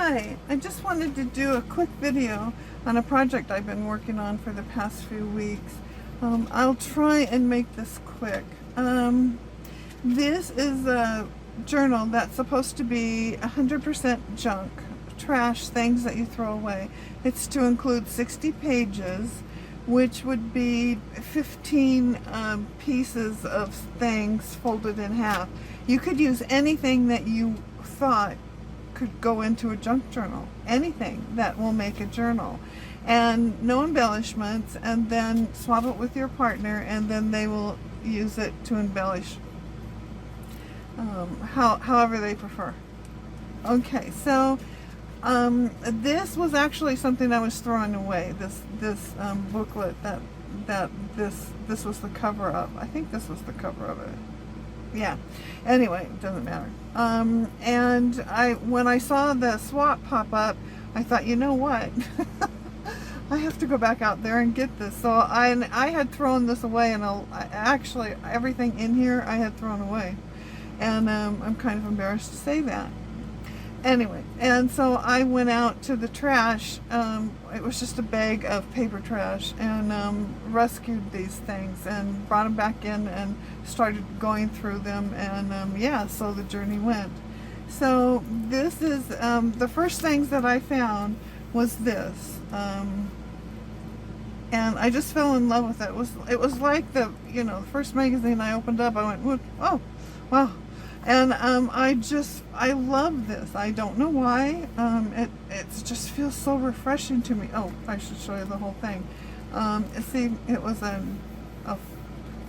Hi, I just wanted to do a quick video on a project I've been working on for the past few weeks. I'll try and make this quick. This is a journal that's supposed to be 100% junk, trash, things that you throw away. It's to include 60 pages, which would be 15 pieces of things folded in half. You could use anything that you thought could go into a junk journal, anything that will make a journal, and no embellishments, and then swap it with your partner, and then they will use it to embellish however they prefer. Okay, so this was actually something I was throwing away. This booklet that this was the cover of. I think this was the cover of it. Yeah. Anyway, it doesn't matter. And when I saw the swap pop up, I thought, you know what? I have to go back out there and get this. So I had thrown this away, and actually everything in here I had thrown away, and I'm kind of embarrassed to say that. Anyway, and so I went out to the trash. It was just a bag of paper trash, and rescued these things and brought them back in and started going through them, and yeah, so the journey went. So this is the first things that I found was this, and I just fell in love with it. It was like the first magazine I opened up. I went, oh, wow. And I love this. I don't know why. It just feels so refreshing to me. Oh, I should show you the whole thing. See, it was a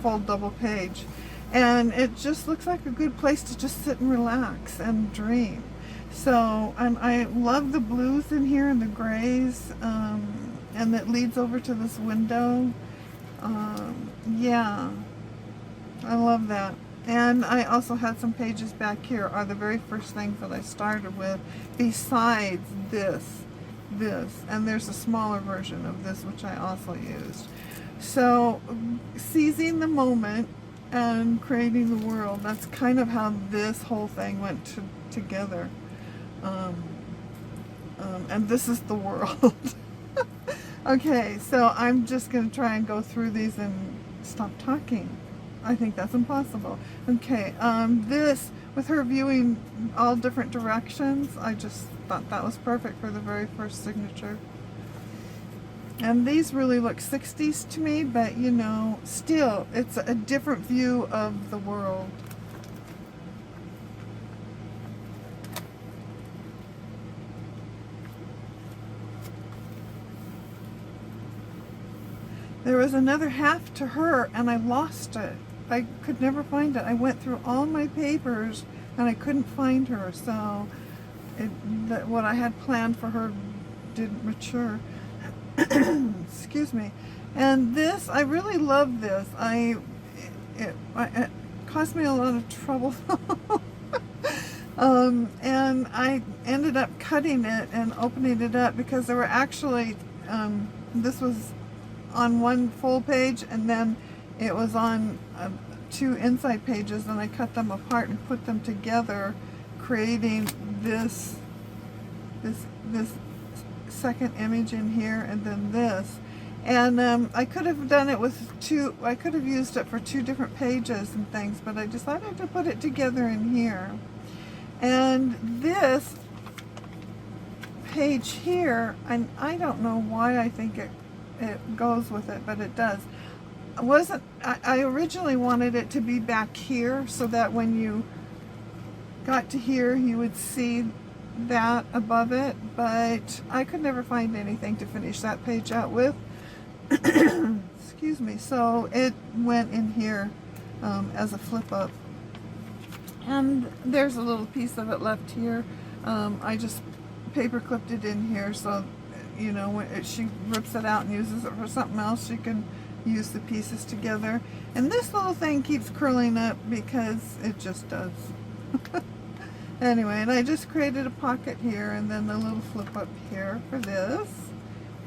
full double page, and it just looks like a good place to just sit and relax and dream. So, and I love the blues in here and the grays, and it leads over to this window. Yeah, I love that. And I also had some pages back here, are the very first things that I started with, besides this, and there's a smaller version of this which I also used. So seizing the moment and creating the world, that's kind of how this whole thing went together. And this is the world. Okay, so I'm just going to try and go through these and stop talking. I think that's impossible. Okay, this, with her viewing all different directions, I just thought that was perfect for the very first signature. And these really look 60s to me, but still, it's a different view of the world. There was another half to her, and I lost it. I could never find it. I went through all my papers and I couldn't find her, so what I had planned for her didn't mature. Excuse me. And this, I really love this. It caused me a lot of trouble. And I ended up cutting it and opening it up because there were actually, this was on one full page, and then it was on two inside pages, and I cut them apart and put them together, creating this second image in here, and then this. And I could have done it with I could have used it for two different pages and things, but I decided to put it together in here. And this page here, and I don't know why I think it goes with it, but it does. I originally wanted it to be back here so that when you got to here you would see that above it, but I could never find anything to finish that page out with. Excuse me. So it went in here as a flip up, and there's a little piece of it left here. I just paper clipped it in here, so when she rips it out and uses it for something else, she can use the pieces together. And this little thing keeps curling up because it just does. Anyway, and I just created a pocket here and then a little flip up here for this.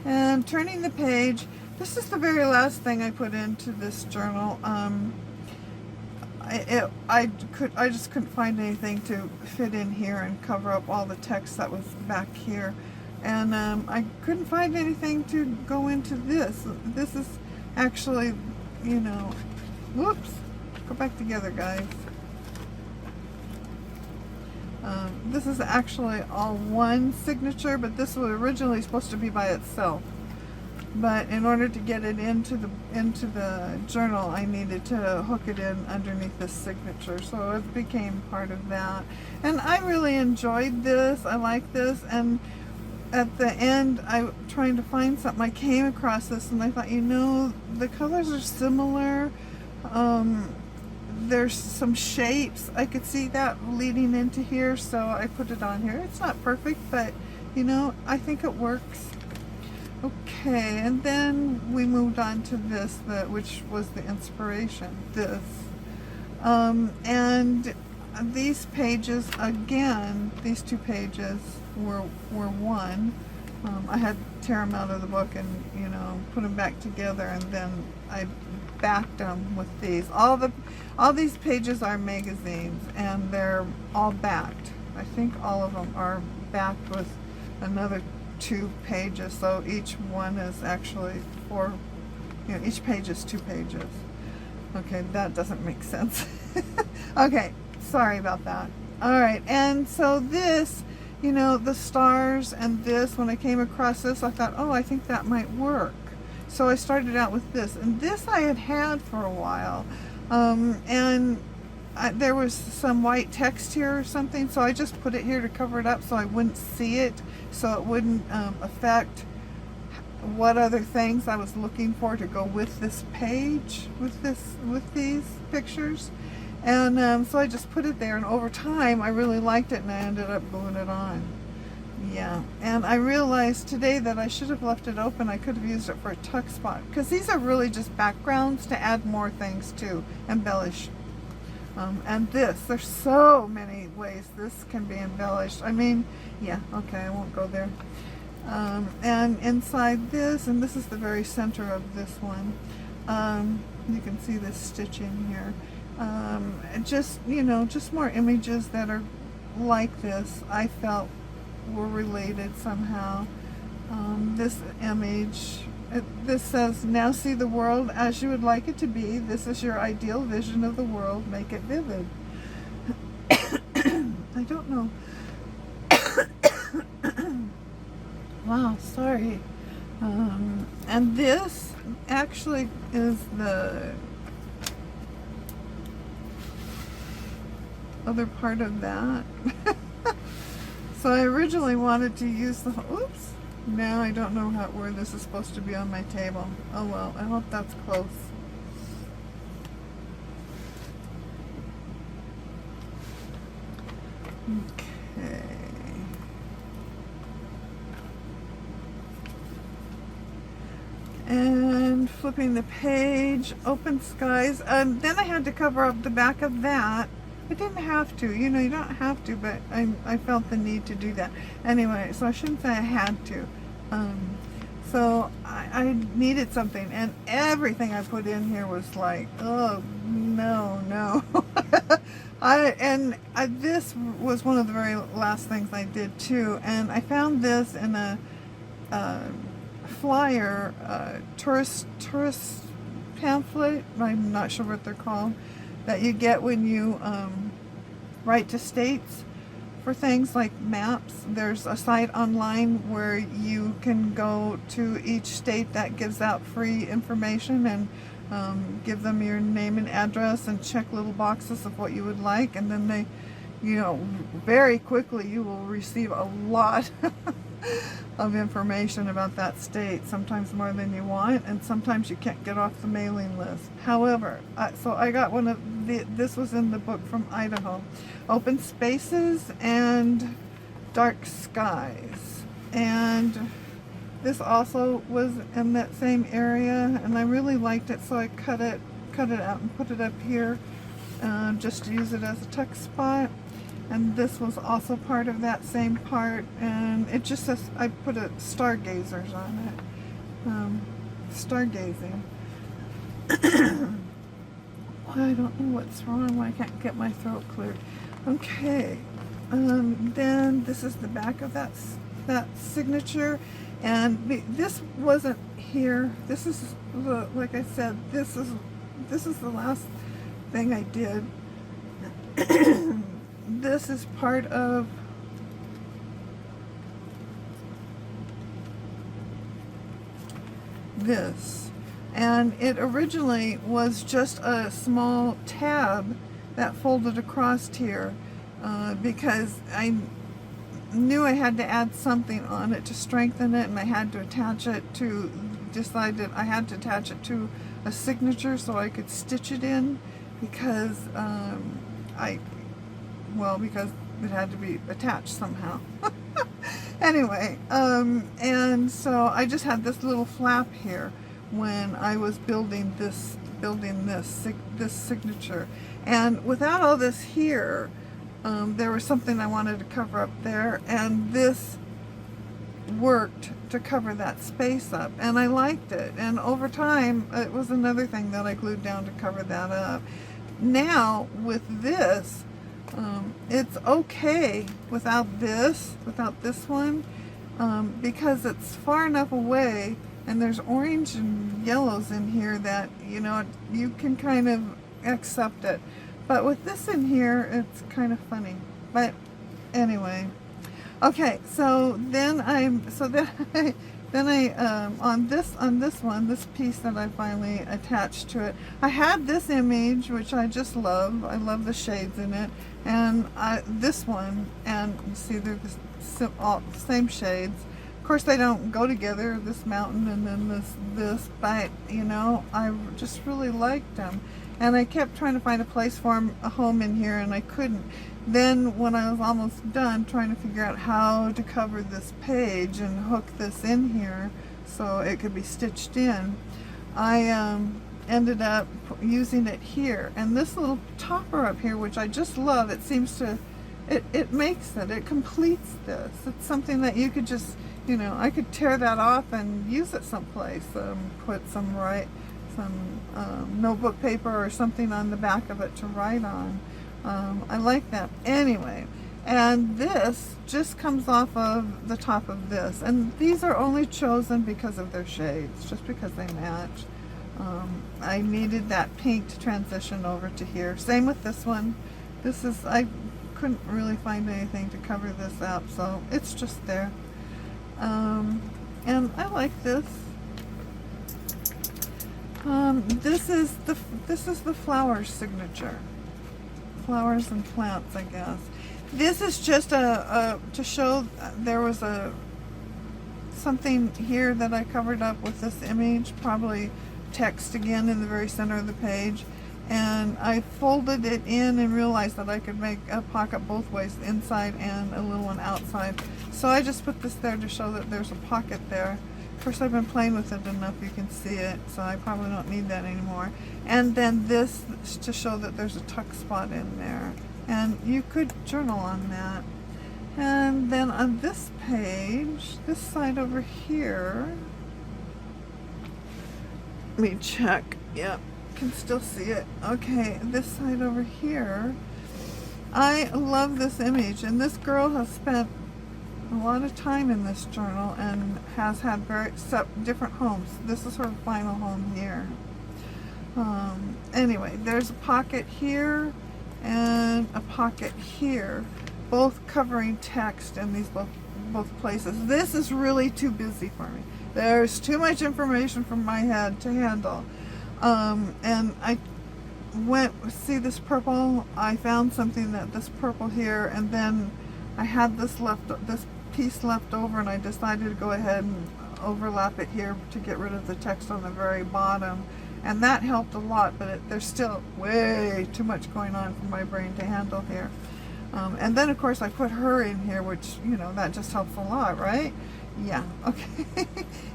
And turning the page, this is the very last thing I put into this journal. I just couldn't find anything to fit in here and cover up all the text that was back here, and I couldn't find anything to go into this. This is actually, you know, whoops, go back together, guys. This is actually all one signature, but this was originally supposed to be by itself. But in order to get it into the journal, I needed to hook it in underneath this signature, so it became part of that. And I really enjoyed this. I like this. And at the end, I'm trying to find something. I came across this, and I thought, you know, the colors are similar. There's some shapes. I could see that leading into here, so I put it on here. It's not perfect, but you know, I think it works. Okay, and then we moved on to this, which was the inspiration, this. And these pages, again, these two pages were one. I had to tear them out of the book and, you know, put them back together, and then I backed them with these. All these pages are magazines, and they're all backed. I think all of them are backed with another 2 pages, so each one is actually 4, you know, each page is 2 pages. Okay, that doesn't make sense. Okay, sorry about that. Alright, and so this, you know, the stars and this, when I came across this, I thought, oh, I think that might work. So I started out with this, and this I had for a while, and there was some white text here or something, so I just put it here to cover it up so I wouldn't see it, so it wouldn't affect what other things I was looking for to go with this page, with these pictures. And so I just put it there, and over time I really liked it, and I ended up gluing it on. Yeah, and I realized today that I should have left it open. I could have used it for a tuck spot, because these are really just backgrounds to add more things to, embellish. And this, there's so many ways this can be embellished. I mean, yeah, okay, I won't go there. And inside this, and this is the very center of this one, you can see this stitching here. Just, you know, just more images that are like this, I felt were related somehow. This image, this says, now see the world as you would like it to be. This is your ideal vision of the world. Make it vivid. I don't know. Wow, sorry. And this actually is the other part of that. So I originally wanted to use the, oops, now I don't know where this is supposed to be on my table. Oh well, I hope that's close. Okay. And flipping the page, open skies. Then I had to cover up the back of that. I didn't have to, you know, you don't have to, but I felt the need to do that. Anyway, so I shouldn't say I had to. So I needed something, and everything I put in here was like, oh, no. This was one of the very last things I did too, and I found this in a flyer, tourist pamphlet, I'm not sure what they're called, that you get when you write to states for things like maps. There's a site online where you can go to each state that gives out free information and give them your name and address and check little boxes of what you would like, and then they, you know, very quickly you will receive a lot of information about that state, sometimes more than you want, and sometimes you can't get off the mailing list. However, so I got one of this was in the book from Idaho, Open Spaces and Dark Skies, and this also was in that same area, and I really liked it, so I cut it out and put it up here, just to use it as a tuck spot. And this was also part of that same part, and it just says, I put a stargazers on it. Stargazing. I don't know what's wrong. Why I can't get my throat cleared. Okay. Then this is the back of that signature, and this wasn't here. This is like I said. This is the last thing I did. This is part of this, and it originally was just a small tab that folded across here, because I knew I had to add something on it to strengthen it, and I had to attach it to, decided I had to attach it to a signature so I could stitch it in, because because it had to be attached somehow. Anyway, and so I just had this little flap here when I was building this signature, and without all this here, there was something I wanted to cover up there, and this worked to cover that space up, and I liked it, and over time it was another thing that I glued down to cover that up. Now with this, it's okay without this one, because it's far enough away, and there's orange and yellows in here that, you know, you can kind of accept it. But with this in here, it's kind of funny. But anyway, okay. So then on this one, this piece that I finally attached to it, I had this image which I just love. I love the shades in it, and this one, and you see they're all the same shades. Of course, they don't go together. This mountain and then this, but you know, I just really liked them. And I kept trying to find a place for him, a home in here, and I couldn't. Then when I was almost done trying to figure out how to cover this page and hook this in here so it could be stitched in, I ended up using it here. And this little topper up here, which I just love, it seems to, it makes it, it completes this. It's something that you could just, you know, I could tear that off and use it someplace, put some notebook paper or something on the back of it to write on. I like that. Anyway, and this just comes off of the top of this, and these are only chosen because of their shades, just because they match. I needed that pink to transition over to here. Same with this one. This is, I couldn't really find anything to cover this up, so it's just there. And I like this. This is the flower signature. Flowers and plants, I guess. This is just to show there was something here that I covered up with this image, probably text again in the very center of the page, and I folded it in and realized that I could make a pocket both ways, inside and a little one outside. So I just put this there to show that there's a pocket there. Of course, I've been playing with it enough you can see it, so I probably don't need that anymore. And then this to show that there's a tuck spot in there, and you could journal on that. And then on this page, this side over here, let me check. Yep, can still see it. Okay, this side over here, I love this image, and this girl has spent a lot of time in this journal and has had very different homes. This is her final home here. Anyway, there's a pocket here and a pocket here, both covering text in these both places. This is really too busy for me. There's too much information from my head to handle. And I went, see this purple, I found something this purple here, and then I had this piece left over, and I decided to go ahead and overlap it here to get rid of the text on the very bottom, and that helped a lot, but there's still way too much going on for my brain to handle here. And then of course I put her in here, which, you know, that just helps a lot, right? Yeah, okay.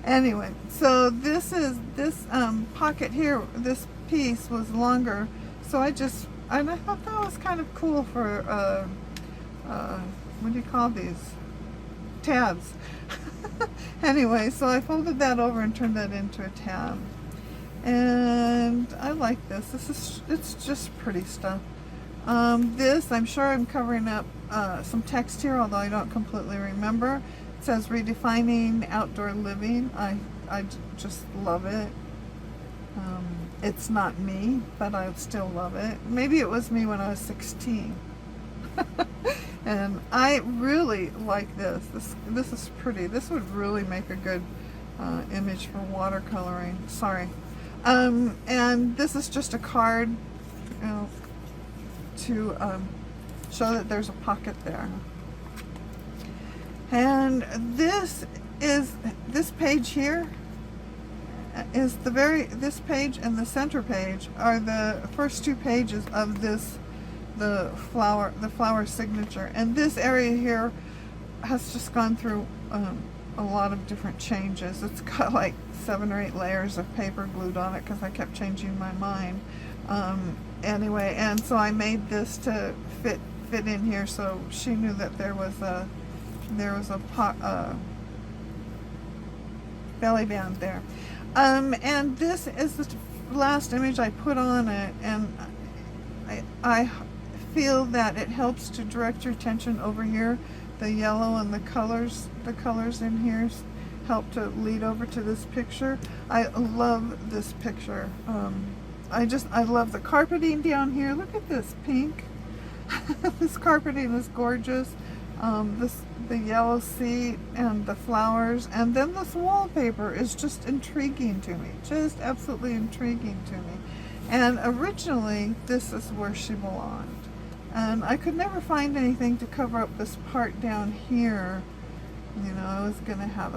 Anyway, so this pocket here, this piece was longer, so I thought that was kind of cool for what do you call these? Tabs. Anyway, so I folded that over and turned that into a tab. And I like this. It's just pretty stuff. This, I'm sure I'm covering up some text here, although I don't completely remember. It says redefining outdoor living. I just love it. It's not me, but I still love it. Maybe it was me when I was 16. And I really like this. This is pretty. This would really make a good image for watercoloring. Sorry. And this is just a card, you know, to show that there's a pocket there. And this page here is this page and the center page are the first two pages of the flower signature. And this area here has just gone through a lot of different changes. It's got like 7 or 8 layers of paper glued on it because I kept changing my mind. Anyway, and so I made this to fit in here, so she knew that there was a belly band there. And this is the last image I put on it, and I feel that it helps to direct your attention over here. The yellow and the colors in here help to lead over to this picture. I love this picture. I love the carpeting down here. Look at this pink. This carpeting is gorgeous. The yellow seat and the flowers, and then this wallpaper is just intriguing to me. Just absolutely intriguing to me. And originally, this is where she belonged. And I could never find anything to cover up this part down here. You know, I was going to have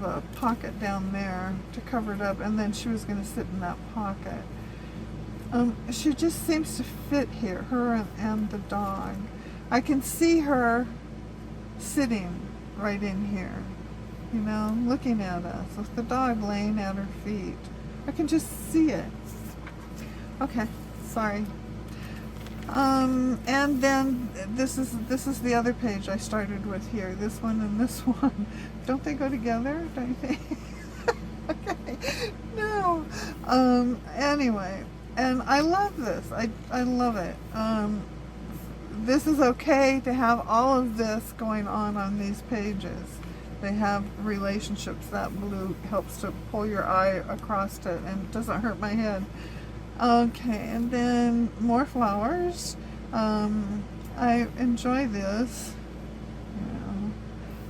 a pocket down there to cover it up, and then she was going to sit in that pocket. She just seems to fit here, her and the dog. I can see her sitting right in here, you know, looking at us with the dog laying at her feet. I can just see it. Okay, sorry. And then this is the other page I started with here. This one and this one. Don't they go together? Don't you think? Okay. No. Anyway, and I love this. I love it. This is okay to have all of this going on these pages. They have relationships. That blue helps to pull your eye across it and doesn't hurt my head. Okay, and then more flowers. I enjoy this. You know,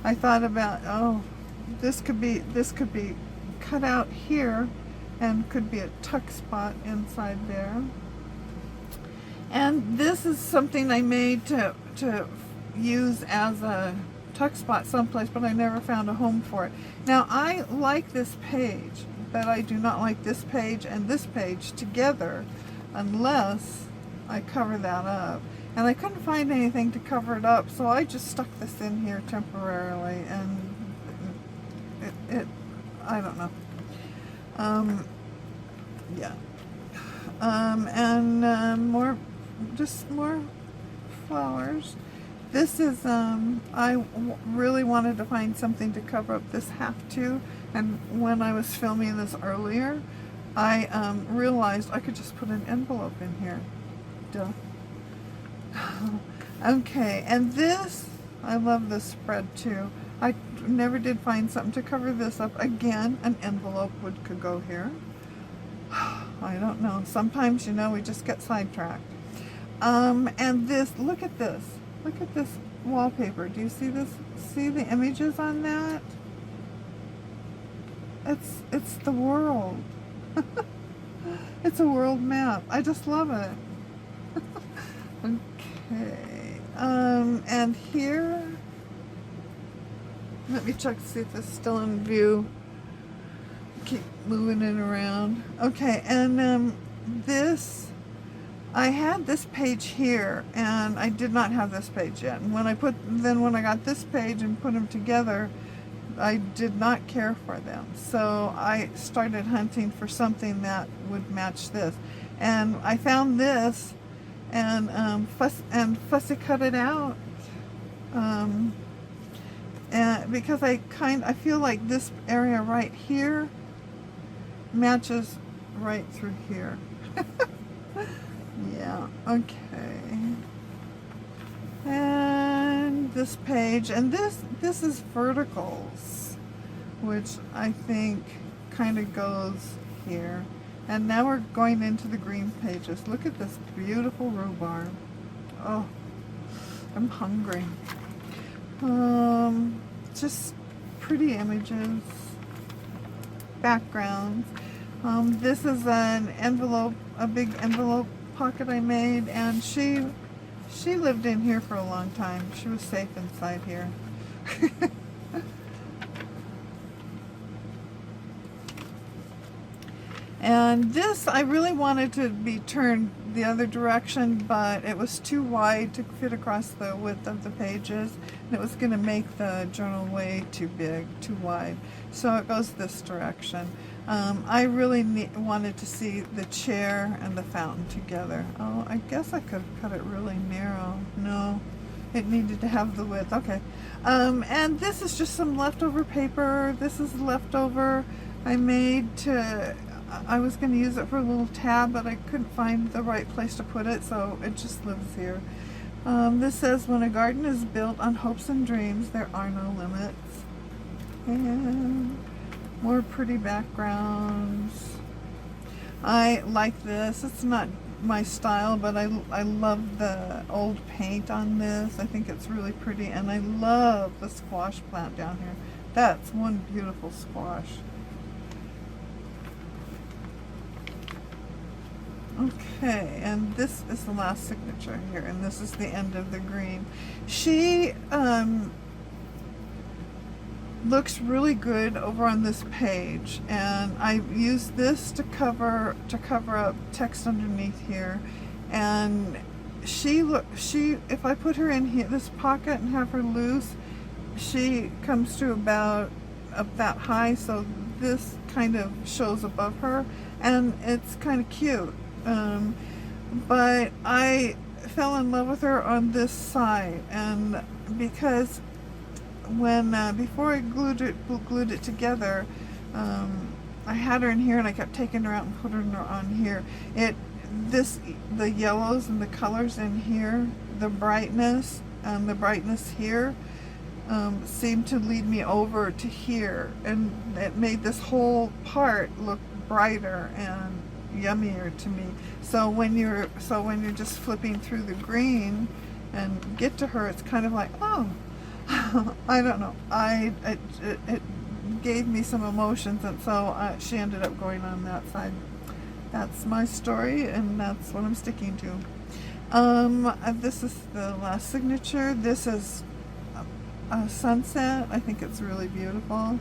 I thought about, oh, this could be cut out here and could be a tuck spot inside there. And this is something I made to use as a tuck spot someplace, but I never found a home for it. Now, I like this page, but I do not like this page and this page together unless I cover that up. And I couldn't find anything to cover it up, so I just stuck this in here temporarily, and it I don't know. Yeah. And more flowers. This is, I really wanted to find something to cover up this half too, and when I was filming this earlier, I realized I could just put an envelope in here. Duh. Okay, and this, I love this spread too. I never did find something to cover this up. Again, an envelope could go here. I don't know. Sometimes, you know, we just get sidetracked. And this, look at this. Look at this wallpaper. Do you see this? See the images on that? It's the world. It's a world map. I just love it. Okay. And here, let me check to see if this is still in view. Keep moving it around. Okay, and this, I had this page here, and I did not have this page yet. And when I got this page and put them together, I did not care for them. So I started hunting for something that would match this. And I found this, and Fussy cut it out. And because I feel like this area right here matches right through here. Yeah, okay. And this page, and this is verticals, which I think kind of goes here. And now we're going into the green pages. Look at this beautiful rhubarb. Oh, I'm hungry. Just pretty images, backgrounds. This is an envelope, a big envelope pocket I made, and she lived in here for a long time. She was safe inside here. And this, I really wanted to be turned the other direction, but it was too wide to fit across the width of the pages, and it was going to make the journal way too big, too wide. So it goes this direction. I really wanted to see the chair and the fountain together. Oh, I guess I could have cut it really narrow. No, it needed to have the width. Okay. And this is just some leftover paper. This is leftover I made to... I was going to use it for a little tab, but I couldn't find the right place to put it, so it just lives here. This says, when a garden is built on hopes and dreams, there are no limits. And more pretty backgrounds. I like this. It's not my style, but I love the old paint on this. I think it's really pretty, and I love the squash plant down here. That's one beautiful squash. Okay, and this is the last signature here, and this is the end of the green. She looks really good over on this page, and I used this to cover up text underneath here. And she if I put her in here, this pocket, and have her loose, she comes to about up that high, so this kind of shows above her, and it's kind of cute. But I fell in love with her on this side, and because when before I glued it together, I had her in here, and I kept taking her out and putting her on here. The yellows and the colors in here, the brightness and the brightness here, seemed to lead me over to here, and it made this whole part look brighter and yummier to me. So when you're just flipping through the green and get to her, it's kind of like, oh, I don't know. It gave me some emotions, and so she ended up going on that side. That's my story, and that's what I'm sticking to. This is the last signature. This is a sunset. I think it's really beautiful.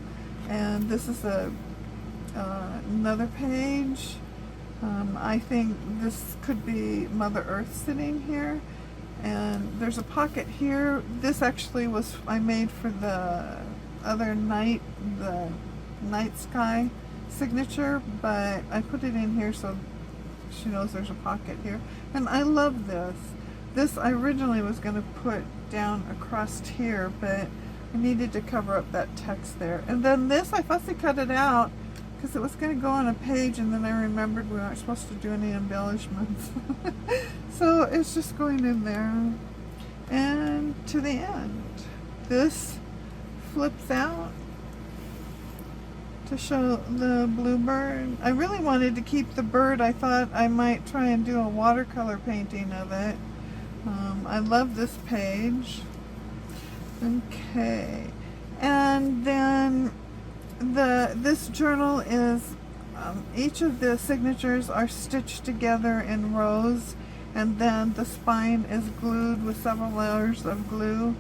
And this is another page. I think this could be Mother Earth sitting here, and there's a pocket here. This actually was I made for the other night, the night sky signature, but I put it in here so she knows there's a pocket here. And I love this. This I originally was going to put down across here, but I needed to cover up that text there. And then this, I fussy cut it out because it was going to go on a page, and then I remembered we weren't supposed to do any embellishments. So it's just going in there. And to the end. This flips out to show the bluebird. I really wanted to keep the bird. I thought I might try and do a watercolor painting of it. I love this page. Okay. And then this journal is, each of the signatures are stitched together in rows, and then the spine is glued with several layers of glue.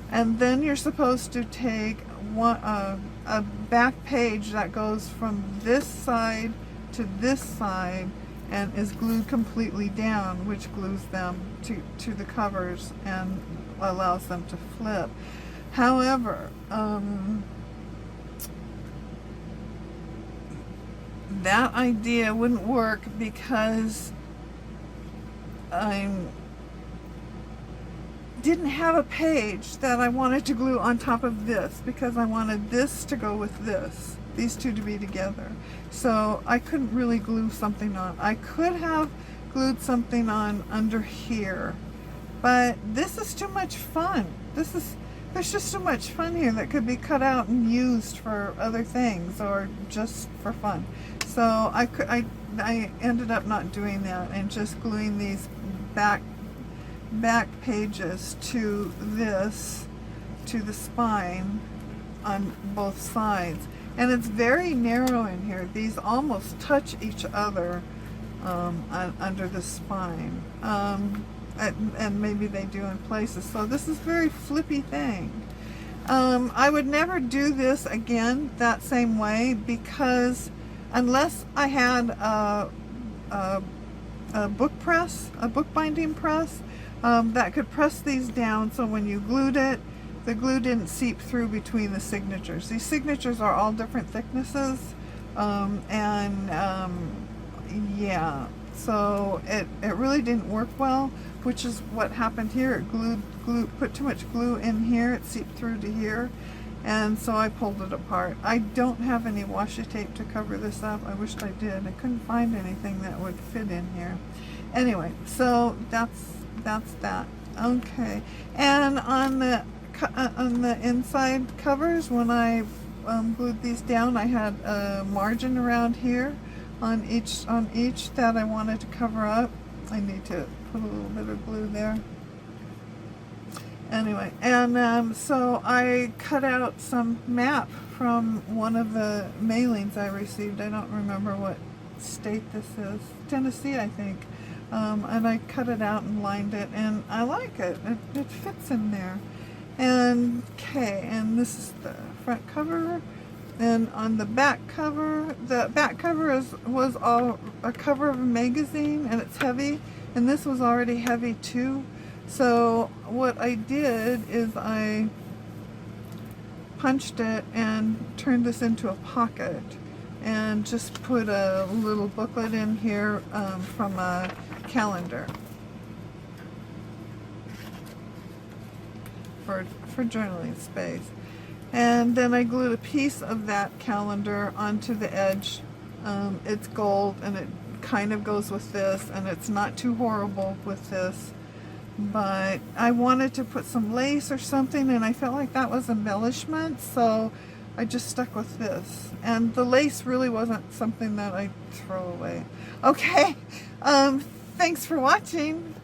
And then you're supposed to take a back page that goes from this side to this side and is glued completely down, which glues them to the covers and allows them to flip. However, that idea wouldn't work because I didn't have a page that I wanted to glue on top of this, because I wanted this to go with this. these two to be together. So I couldn't really glue something on. I could have glued something on under here, but this is too much fun. There's just so much fun here that could be cut out and used for other things or just for fun. So I ended up not doing that and just gluing these back pages to the spine on both sides. And it's very narrow in here. These almost touch each other under the spine. And maybe they do in places. So this is a very flippy thing. I would never do this again that same way, because unless I had a book press, a bookbinding press, that could press these down so when you glued it, the glue didn't seep through between the signatures. These signatures are all different thicknesses, yeah, so it really didn't work well, which is what happened here. It put too much glue in here, it seeped through to here, and so I pulled it apart. I don't have any washi tape to cover this up. I wished I did. I couldn't find anything that would fit in here. Anyway, so that's that. Okay, and on the inside covers, when I glued these down, I had a margin around here on each that I wanted to cover up. I need to put a little bit of glue there. Anyway, and so I cut out some map from one of the mailings I received. I don't remember what state this is. Tennessee, I think. And I cut it out and lined it, and I like it. It fits in there. And okay, and this is the front cover. And on the back cover was all a cover of a magazine, and it's heavy, and this was already heavy too. So what I did is I punched it and turned this into a pocket, and just put a little booklet in here from a calendar for journaling space. And then I glued a piece of that calendar onto the edge. It's gold, and it kind of goes with this, and it's not too horrible with this, but I wanted to put some lace or something, and I felt like that was embellishment, so I just stuck with this. And the lace really wasn't something that I'd throw away. Okay, thanks for watching.